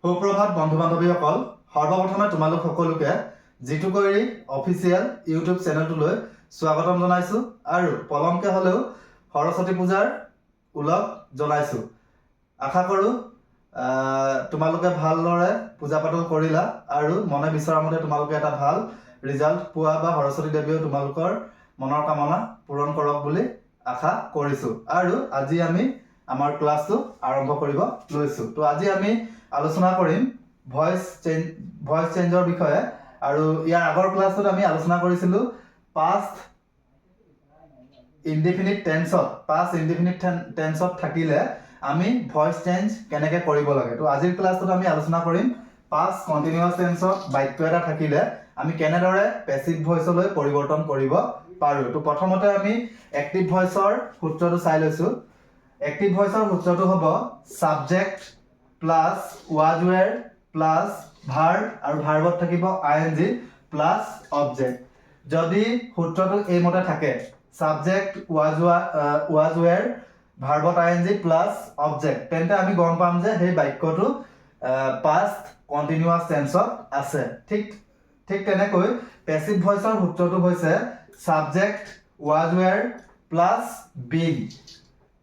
সুপ্ৰভাত বন্ধু বান্ধৱীসকল, সৰ্বপ্ৰথমে তোমালোক সকলোকে জিতু কৈৰী অফিচিয়েল ইউটিউব চেনেলটোলৈ স্বাগতম জনাইছোঁ আৰু পলমকৈ হ'লেও সৰস্বতী পূজাৰ ওলগ জনাইছোঁ। আশা কৰোঁ তোমালোকে ভালদৰে পূজা পাতল কৰিলা আৰু মনে বিচৰা মতে তোমালোকে এটা ভাল ৰিজাল্ট পোৱা বা সৰস্বতী দেৱীয়েও তোমালোকৰ মনৰ কামনা পূৰণ কৰক বুলি আশা কৰিছোঁ। আৰু আজি আমি আমাৰ ক্লাছটো আৰম্ভ কৰিব লৈছোঁ। তো আজি আমি আলোচনা কৰিম ভইচ চেঞ্জৰ বিষয়ে। আৰু ইয়াৰ আগৰ ক্লাছটোত আমি আলোচনা কৰিছিলোঁ পাষ্ট ইনডিফিনিট টেন্সত থাকিলে আমি ভইচ চেঞ্জ কেনেকৈ কৰিব লাগে। তো আজিৰ ক্লাছটোত আমি আলোচনা কৰিম পাষ্ট কণ্টিনিউৱাছ টেন্সত বাক্য এটা থাকিলে আমি কেনেদৰে পেছিভ ভইচলৈ পৰিৱৰ্তন কৰিব পাৰোঁ। তো প্ৰথমতে আমি এক্টিভ ভইচৰ সূত্ৰটো চাই লৈছোঁ। এক্টিভ ভইচৰ সূত্ৰটো হ'ব subject plus was were plus verb আৰু ভাৰ্বত থাকিব আইএনজি প্লাছ অবজেক্ট। যদি সূত্ৰটো এইমতে থাকে ছাবজেক্ট ৱাজ ৱেৰ ভাৰ্বত আইএনজি প্লাছ অবজেক্ট, তেন্তে আমি গম পাম যে সেই বাক্যটো পাষ্ট কণ্টিনিউৱাছ টেন্সত আছে। ঠিক তেনেকৈ পেছিভ ভইচৰ সূত্ৰটো হৈছে subject was were plus being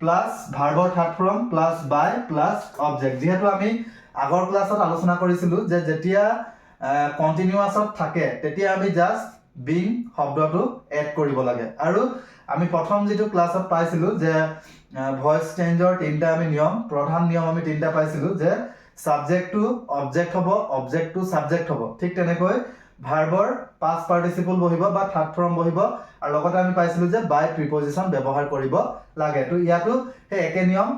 plus ভাৰ্বৰ third form plus by plus object. যিহেতু আমি আগৰ ক্লাছত আলোচনা কৰিছিলোঁ যে যেতিয়া কণ্টিনিউৱাছত থাকে তেতিয়া আমি জাষ্ট বিং শব্দটো এড কৰিব লাগে। আৰু আমি প্ৰথম যিটো ক্লাছত পাইছিলোঁ যে ভইচ চেঞ্জৰ প্ৰধান নিয়ম আমি তিনিটা পাইছিলোঁ, যে ছাবজেক্টটো অবজেক্ট হ'ব, অবজেক্টটো ছাবজেক্ট হ'ব। ঠিক তেনেকৈ ভাৰ্বৰ পাষ্ট পাৰ্টিচিপল বহিব বা থাৰ্ড ফৰ্ম বহিব, আৰু লগতে আমি পাইছিলোঁ যে বাই প্ৰিপজিশ্যন ব্যৱহাৰ কৰিব লাগে। তো ইয়াতো সেই একে নিয়ম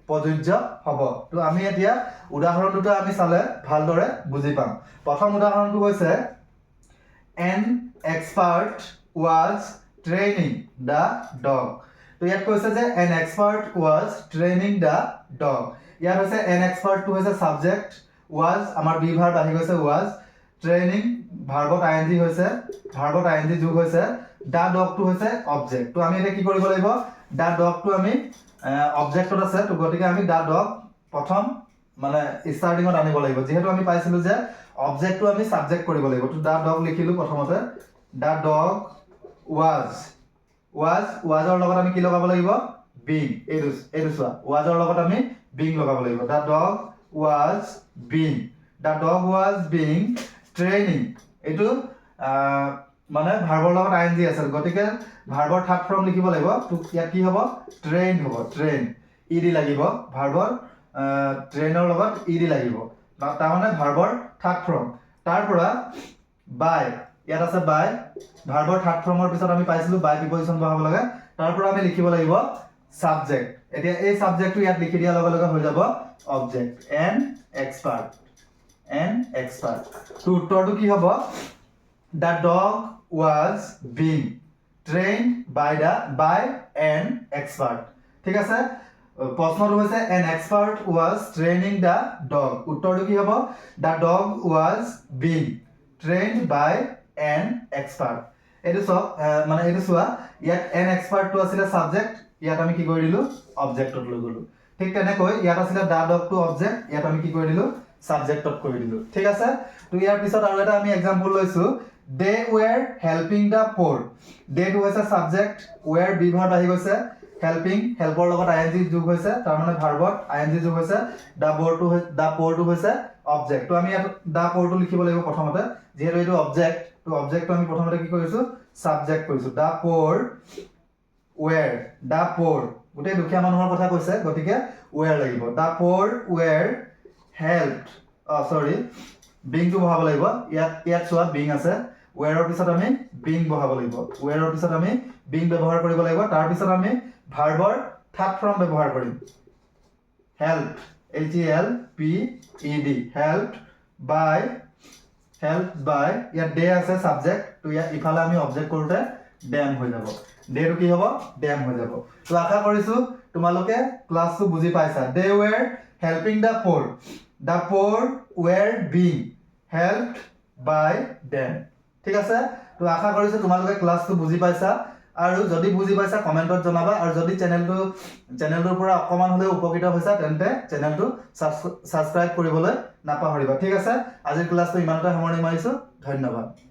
প্ৰযোজ্য হ'ব। তো আমি এতিয়া উদাহৰণ দুটা আমি চালে ভালদৰে বুজি পাম। প্ৰথম উদাহৰণটো হৈছে an expert was training the dog. তো ইয়াত কৈছে যে N expert was training the dog. ইয়াত হৈছে এন এক্সপাৰ্টটো হৈছে ছাবজেক্ট, ৱাজ আমাৰ বি ভাৰ্ব আহি গৈছে ৱাজ, ট্ৰেইনিং ভাৰ্বত আইএনজি হৈছে, ভাৰ্বত আইএনজি যোগ হৈছে, দ্য ডগটো হৈছে অবজেক্ট। তো আমি এতিয়া কি কৰিব লাগিব, দ্য ডগটো আমি অবজেক্টত আছে, তো গতিকে আমি দ্য ডগ প্ৰথম ষ্টাৰ্টিঙত আনিব লাগিব। যিহেতু আমি পাইছিলোঁ যে অবজেক্টটো আমি ছাবজেক্ট কৰিব লাগিব। তো দ্য ডগ লিখিলোঁ প্ৰথমতে, দ্য ডগ ৱাজৰ লগত আমি কি লগাব লাগিব, বিং। এইটো চোৱা, ৱাজৰ লগত আমি বিং লগাব লাগিব। The dog was being training. এইটো ভাৰ্বৰ লগত আইএনজি আছে, গতিকে ভাৰ্বৰ থাৰ্ড ফৰ্ম লিখিব লাগিব। তো ইয়াত কি হ'ব, ট্ৰেইন হ'ব, ট্ৰেইন ইডি লাগিব, ভাৰ্বৰ ট্ৰেইনৰ লগত ইডি লাগিব, তাৰমানে ভাৰ্বৰ থাৰ্ড ফৰ্ম। তাৰ পৰা বাই, ইয়াত আছে বাই, ভাৰ্বৰ থাৰ্ড ফৰ্মৰ পিছত আমি পাইছিলোঁ বাই প্ৰিপজিশ্যন বহাব লাগে। তাৰ পৰা আমি লিখিব লাগিব ছাবজেক্ট। এতিয়া এই ছাবজেক্টটো ইয়াত লিখি দিয়াৰ লগে লগে হৈ যাব অবজেক্ট, এন এক্সপাৰ্ট। তো উত্তৰটো কি হ'ব, the dog was being train by an expert. ঠিক আছে, প্ৰশ্নটো হৈছে an expert was training the dog. উত্তৰটো কি হ'ব, the dog was being trained by an expert. এইটো চোৱা, ইয়াত এন এক্সপাৰ্টটো আছিলে ছাবজেক্ট, ইয়াত আমি কি কৰি দিলোঁ, অবজেক্টত লৈ গ'লোঁ। ঠিক তেনেকৈ ইয়াত আছিলে দ্য ডগটো অবজেক্ট, ইয়াত আমি কি কৰি দিলোঁ, ছাবজেক্টত কৰি দিলোঁ। ঠিক আছে, তো ইয়াৰ পিছত আৰু এটা আমি এক্সাম্পল লৈছোঁ, দে ৱেৰ হেল্পিং দ্য প'ৰ। দেটো হৈছে ছাবজেক্ট, ৱেৰ বি ভাৰ্ব আহি গৈছে, হেল্পিং হেল্পৰ লগত আইএনজি যোগ হৈছে, তাৰমানে ভাৰ্বত আইএনজি যোগ হৈছে, দ্য প'ৰটো হৈছে অবজেক্ট। তো আমি ইয়াত দ্য প'ৰটো লিখিব লাগিব প্ৰথমতে, যিহেতু এইটো অবজেক্ট। তো অবজেক্টটো আমি প্ৰথমতে কি কৰিছোঁ, ছাবজেক্ট কৰিছোঁ, দ্য প'ৰ গোটেই দুখীয়া মানুহৰ কথা কৈছে, গতিকে ৱেৰ লাগিব। দ্য প'ৰ ৱেৰ বিংটো বহাব লাগিব। ইয়াত চোৱা বিং আছে, ৱেৰৰ পিছত আমি বিং বহাব লাগিব, ৱেৰৰ পিছত আমি বিং ব্যৱহাৰ কৰিব লাগিব। তাৰপিছত আমি ভাৰ্বৰ থাৰ্ড ফৰ্ম ব্যৱহাৰ কৰিম, হেল্প, HELPED, হেল্প বাই, ইয়াত ডে আছে ছাবজেক্ট, তো ইয়াত ইফালে আমি অবজেক্ট কৰোঁতে ডেম হৈ যাব, ডেটো কি হ'ব, ডেম হৈ যাব। তো আশা কৰিছোঁ তোমালোকে ক্লাছটো বুজি পাইছা। They were helping the poor were being helped by them. ঠিক আছে, তো আশা কৰিছোঁ তোমালোকে ক্লাছটো বুজি পাইছা আৰু যদি বুজি পাইছা কমেণ্টত জনাবা আৰু যদি চেনেলটোৰ পৰা অকণমান হ'লেও উপকৃত হৈছা তেন্তে চেনেলটো ছাবস্ক্ৰাইব কৰিবলৈ নাপাহৰিবা ঠিক আছে আজিৰ ক্লাছটো ইমানতে সামৰণি মাৰিছোঁ ধন্যবাদ